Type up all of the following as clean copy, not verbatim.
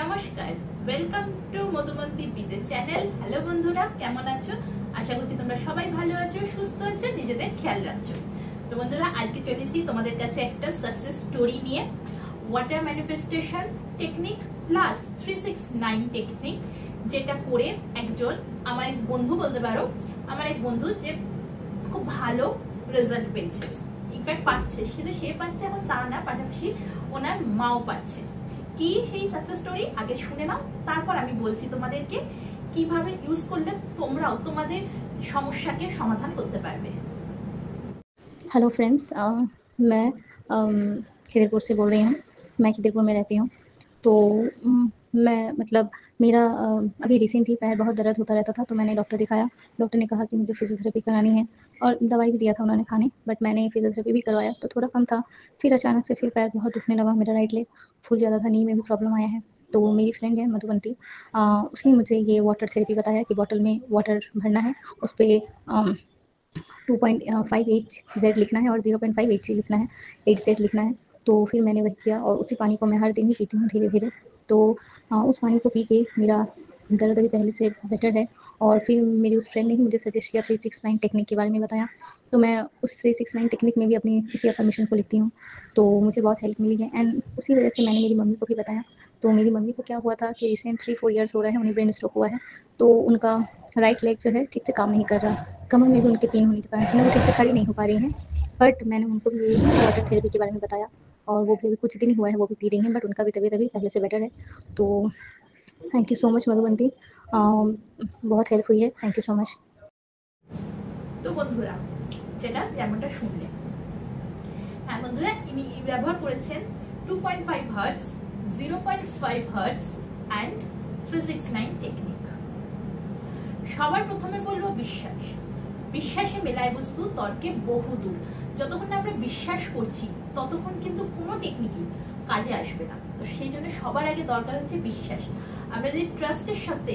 নমস্কার, welcome to Madhumanti বিদে channel. Hello বন্ধুরা, কেমন আছো? আশা করছি তোমরা সবাই ভালো আছো, সুস্থ আছো, নিজেদের খেয়াল রাখছো। তো বন্ধুরা, আজকে চলেছি তোমাদের কাছে একটা সাকসেস স্টোরি নিয়ে। Water manifestation technique plus 369 technique, যেটা করে একজন আমার এক বন্ধু বলতে পারো, আমার এক বন্ধু যে খুব ভালো রেজাল্ট পেয়েছে, ইনফ্যাক্ট পাচ্ছে। শুধু সে পাচ্ছে এখন তা না, পাশাপাশি ওনার মাও পাচ্ছে। কি সেই সাকসেস স্টোরি আগে শুনে নাও, তারপর আমি বলছি তোমাদেরকে কিভাবে ইউজ করলে তোমরাও তোমাদের সমস্যাকে সমাধান করতে পারবে। हेलो फ्रेंड्स, मैं खिदरपुर से बोल रही हूँ। मैं खिदरपुर में रहती हूँ। तो मैं मतलब मेरा अभी रिसेंटली पैर बहुत दर्द होता रहता था, तो मैंने डॉक्टर दिखाया। डॉक्टर ने कहा कि मुझे फिजियोथेरेपी करानी है और दवाई भी दिया था उन्होंने खाने, बट मैंने फिजियोथेरेपी भी करवाया तो थोड़ा कम था। फिर अचानक से फिर पैर बहुत दुखने लगा, मेरा राइट लेग फूल ज़्यादा था, नी में भी प्रॉब्लम आया है। तो मेरी फ्रेंड है मधुबंती, उसने मुझे ये वाटर थेरेपी बताया कि बॉटल में वाटर भरना है, उस पर 2.5 HZ लिखना है और 0.5 HG लिखना है, HZ लिखना है। तो फिर मैंने वही किया और उसी पानी को मैं हर दिन ही पीती हूँ धीरे धीरे। तो उस पानी को पी के मेरा दर्द अभी पहले से बेटर है। और फिर मेरी उस फ्रेंड ने ही मुझे सजेस्ट किया 369 टेक्निक के बारे में बताया। तो मैं उस 369 टेक्निक में भी अपनी इसी अफर्मेशन को लिखती हूँ, तो मुझे बहुत हेल्प मिली है। एंड उसी वजह से मैंने मेरी मम्मी को भी बताया। तो मेरी मम्मी को क्या हुआ था कि रिसेंट 3-4 ईयर्स हो रहे हैं उन्हें ब्रेन स्ट्रोक हुआ है। तो उनका राइट लेग जो है ठीक से काम नहीं कर रहा, कमर में भी उनके पेन होने के कारण वो ठीक से खड़ी नहीं हो पा रही हैं। बट मैंने उनको भी ये वाटर थेरेपी के बारे में बताया और वो भी अभी कुछ दिन ही हुआ है, वो भी पी रही हैं, बट उनका भी तबीयत अभी पहले से बेटर है। तो thank you so much Madhubanti, बहुत हेल्प हुई है, थैंक यू सो मच। তো বন্ধুরা, যেটা যেমনটা শুনলে, হ্যাঁ বন্ধুরা, ইনি ব্যবহার করেছেন 2.5 হার্টজ, 0.5 হার্টজ অ্যান্ড 369 টেকনিক। সবার প্রথমে বলবো বিশ্বাস। বিশ্বাসে মেলায় বস্তু, তর্কে বহুদূর। যতক্ষণ না আমরা বিশ্বাস করছি ততক্ষণ কিন্তু কোনো টেকনিকই কাজে আসবে না। তো সেই জন্য সবার আগে দরকার হচ্ছে বিশ্বাস। আমরা যদি ট্রাস্টের সাথে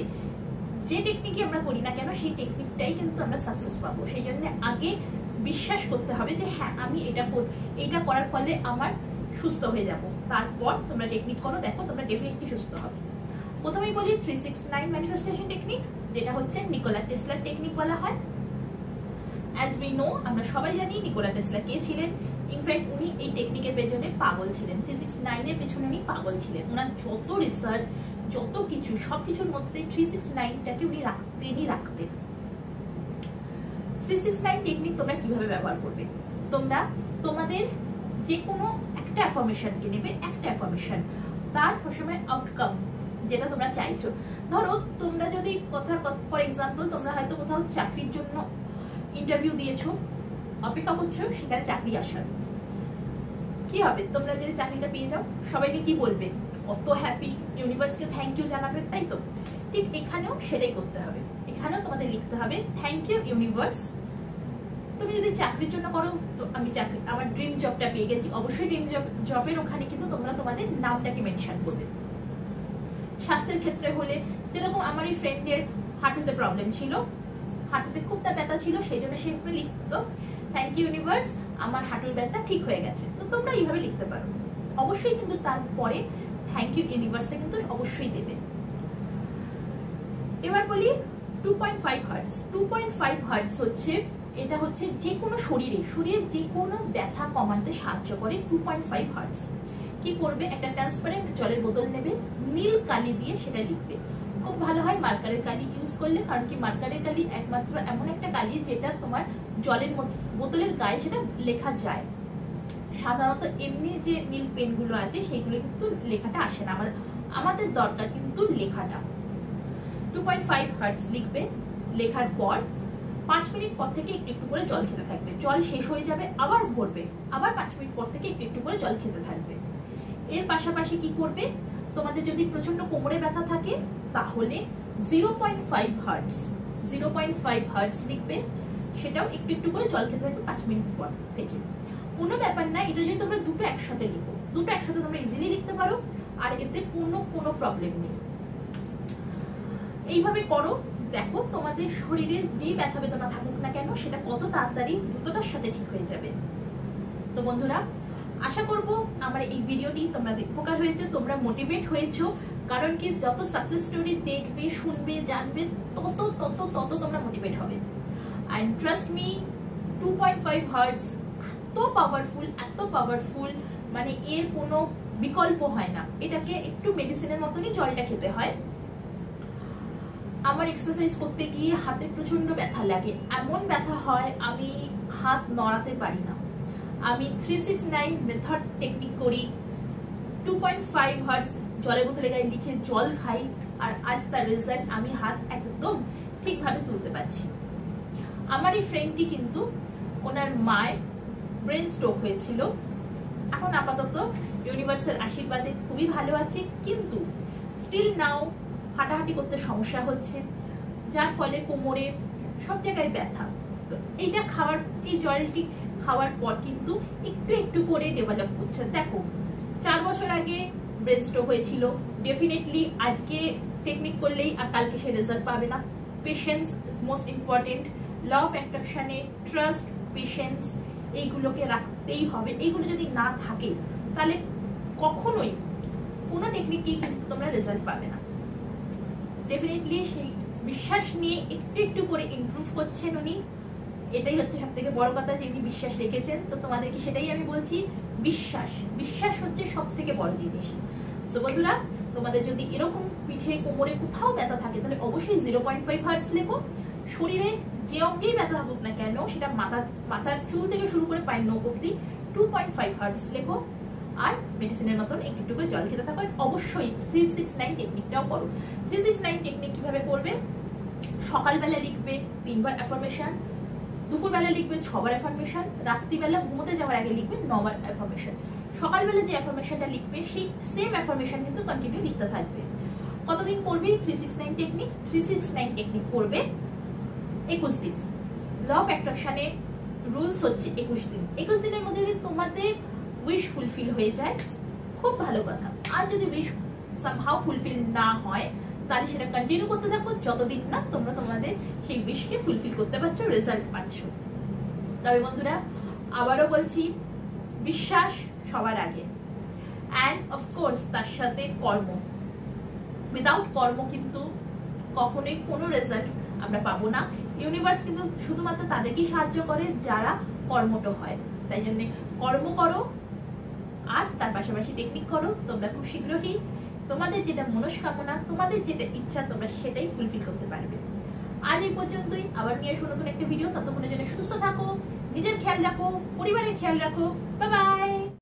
যে টেকনিকই আমরা করি না কেন, সেই টেকনিকটাই কিন্তু আমরা সাকসেস পাবো। সেই জন্য আগে বিশ্বাস করতে হবে যে হ্যাঁ, আমি এটা করার ফলে আমার সুস্থ হয়ে যাব। তারপর তোমরা টেকনিক করো, দেখো তোমরা ডেফিনেটলি সুস্থ হবে। প্রথমেই বলি 369 ম্যানিফেস্টেশন টেকনিক, যেটা হচ্ছে নিকোলা টেসলার টেকনিক বলা হয়। অ্যাজ উই নো, আমরা সবাই জানি নিকোলা টেসলা কে ছিলেন। ইনফ্যাক্ট উনি এই টেকনিকের পেছনে পাগল ছিলেন, 369 এর পেছনে উনি পাগল ছিলেন। ওনার যত রিসার্চ, যত কিছু, সবকিছুর মধ্যে 369টাকে উনি রাখতেন। 369 টেকনিক তোমরা কিভাবে ব্যবহার করবে? তোমরা তোমাদের যে কোনো একটা অ্যাফার্মেশনকে নেবে, একটা অ্যাফার্মেশন, তার সবসময় আউটকাম যেটা তোমরা চাইছো। ধরো তোমরা যদি ফর এক্সাম্পল তোমরা হয়তো কোথাও চাকরির জন্য ইন্টারভিউ দিয়েছো, অপেক্ষা করছো সেখানে চাকরি আসার, কি হবে? তোমরা যদি চাকরিটা পেয়ে যাও, সবাইকে কি বলবে? কত হ্যাপি, ইউনিভার্সকে থ্যাংক ইউ জানাবে, তাই তো? ঠিক এখানেও সেটাই করতে হবে। এখানেও তোমাদের লিখতে হবে থ্যাংক ইউ ইউনিভার্স। তুমি যদি চাকরির জন্য করো, তো আমি আমার ড্রিম জবটা পেয়ে গেছি, অবশ্যই ড্রিম জবের ওখানে কিন্তু তোমরা তোমাদের নামটাকে মেনশন করবে। স্বাস্থ্যের ক্ষেত্রে হলে, যেরকম আমার এই ফ্রেন্ডের হাঁটুতে প্রবলেম ছিল, হাঁটুতে খুব ব্যথা ছিল, সেই জন্য সে লিখতো থ্যাংক ইউ ইউনিভার্স, আমার হাঁটুর ব্যথা ঠিক হয়ে গেছে। তো তোমরা এইভাবে লিখতে পারো। অবশ্যই কিন্তু তারপরে থ্যাংক ইউ ইউনিভার্সটা কিন্তু অবশ্যই দেবে। এবার বলি 2.5 হার্টজ। 2.5 হার্টজ হচ্ছে, এটা হচ্ছে যে কোনো শরীরে যে কোনো ব্যথা কমাতে সাহায্য করে 2.5 হার্টজ। কি করবে? একটা ট্রান্সপারেন্ট জলের বোতল নেবে, নীল কালি দিয়ে সেটা লিখবে। খুব ভালো হয় মার্কারের কালি ইউজ করলে, কারণ কি মার্কারের কালি একমাত্র এমন একটা কালি যেটা তোমার জলের বোতলের গায়ে সেটা লেখা যায়। সাধারণত এমনি যে নীল পেনগুলো আছে সেইগুলো কিন্তু লেখাটা আসে না, আমাদের দরকার কিন্তু লেখাটা। 2.5 হার্টজ লিখবে। লেখার পর 5 মিনিট পর থেকে একটু একটু করে জল খেতে থাকবে। জল শেষ হয়ে যাবে, আবার ভরবে, আবার 5 মিনিট পর থেকে একটু একটু করে জল খেতে থাকবে। এর পাশাপাশি কি করবে? তোমাদের যদি প্রচন্ড কোমরে ব্যথা থাকে তাহলে 0.5 হার্টজ, 0.5 হার্টজ লিখবে। সেটাও একটু একটু করে জল খেতে থাকবে 5 মিনিট পর থেকে। কোনো ব্যাপার না, এটা যদি তোমরা দুটো একসাথে লিখো, দুটো একসাথে তোমরা ইজিলি লিখতে পারো, আর এতে কোনো প্রবলেম নেই। এইভাবে করো, দেখো তোমাদের শরীরে যেই ব্যথা বেদনা থাকুক না কেন সেটা কত তাড়াতাড়ি দ্রুততার সাথে ঠিক হয়ে যাবে। তো বন্ধুরা, আশা করব আমার এই ভিডিওটি তোমাদের উপকার হয়েছে, তোমরা মোটিভেট হয়েছো। কারণ কি, যত সাকসেস স্টোরি দেখবে, শুনবে, জানবে, তত তত তত তোমরা মোটিভেট হবে। অ্যান্ড ট্রাস্ট মি, 2.5 হার্টজ এত পাওয়ারফুল, মানে এর কোনো বিকল্প হয় না। এটাকে একটু মেডিসিনের মতনই জলটা খেতে হয়। আমার এক্সারসাইজ করতে গিয়ে হাতে প্রচন্ড ব্যথা লাগে, এমন ব্যথা হয় আমি হাত নড়াতে পারি না। আমি 369 মেথড টেকনিক করি, 2.5 হার্টজ জলের বোতলে গায়ে লিখে জল খাই, আর আজ তার রেজাল্ট আমি হাত একদম ঠিকভাবে তুলতে পারছি। আমার এই ফ্রেন্ডটি কিন্তু ওনার মায়ের ব্রেন স্ট্রোক হয়েছিল, এখন আপাতত ইউনিভার্সের আশীর্বাদে খুবই ভালো আছে, কিন্তু স্টিল নাও হাঁটাহাঁটি করতে সমস্যা হচ্ছে, যার ফলে কোমরে সব জায়গায় ব্যথা। তো এইটা এই জলটি খাওয়ার পর কিন্তু একটু একটু করে ডেভেলপ করছে। দেখো, 4 বছর আগে ব্রেন স্ট্রোক হয়েছিল, ডেফিনেটলি আজকে টেকনিক করলেই আর কালকে সে রেজাল্ট পাবে না। Patience most important. Law of অ্যাট্রাকশনে ট্রাস্ট, পেশেন্স এইগুলোকে রাখতেই হবে। এইগুলো যদি না থাকে তাহলে কখনোই কোনো টেকনিকই কিন্তু তোমরা রেজাল্ট পাবে না। ডেফিনেটলি সেই বিশ্বাস নিয়ে একটু একটু করে ইমপ্রুভ করছেন উনি, এটাই হচ্ছে সব থেকে বড় কথা যে উনি বিশ্বাস রেখেছেন। তো তোমাদেরকে সেটাই আমি বলছি, বিশ্বাস হচ্ছে সব থেকে বড় জিনিস। সো বন্ধুরা, তোমাদের যদি এরকম পিঠে কোমরে কোথাও ব্যথা থাকে তাহলে অবশ্যই 0.5 হার্টজ লেখো। শরীরে যে অঙ্গেই ব্যথা থাকুক না কেন, সেটা মাথার চুল থেকে শুরু করে পায়ের নখ অব্দি 2.5 হার্টজ লেখো। আর মেডিসিনের মতন একটু একটু করে জল খেতে থাকো। অবশ্যই 369 টেকনিকটাও করো। 369 টেকনিক কিভাবে করবে? সকালবেলা লিখবে 3 বার অ্যাফার্মেশন, দুপুরবেলা লিখবে 6 বার অ্যাফার্মেশন, রাত্রিবেলা ঘুমোতে যাওয়ার আগে লিখবে 9 বার অ্যাফার্মেশন। সকালবেলা যে অ্যাফার্মেশনটা লিখবে সেই সেম অ্যাফার্মেশন কিন্তু কন্টিনিউ লিখতে থাকবে। কতদিন করবে 369 টেকনিক? 369 টেকনিক করবে 21 দিন। ল অফ অ্যাট্রাকশনে রুলস হচ্ছে 21 দিন। 21 দিনের মধ্যে যদি তোমাদের উইশ ফুলফিল হয়ে যায় খুব ভালো কথা, আর যদি উইশ সামহাউ ফুলফিল না হয় তাহলে সেটা কন্টিনিউ করতে থাকো যতদিন না তোমরা তোমাদের সেই উইশকে ফুলফিল করতে পারছো, রেজাল্ট পাচ্ছ। তবে বন্ধুরা, আবারও বলছি, বিশ্বাস সবার আগে, অ্যান্ড অফকোর্স তার সাথে কর্ম। উইদাউট কর্ম কিন্তু কখনোই কোনো রেজাল্ট আমরা পাবো না। ইউনিভার্স কিন্তু শুধুমাত্র তাদেরকেই সাহায্য করে যারা কর্মঠ হয়। তাই জন্য কর্ম করো আর তার পাশাপাশি টেকনিক করো। তোমরা খুব শীঘ্রই তোমাদের যেটা মনস্কামনা, তোমাদের যেটা ইচ্ছা, তোমরা সেটাই ফুলফিল করতে পারবে। আজ এই পর্যন্তই, আবার নিয়ে আসবো নতুন একটা ভিডিও। ততক্ষণের জন্য সুস্থ থাকো, নিজের খেয়াল রাখো, পরিবারের খেয়াল রাখো। Bye bye.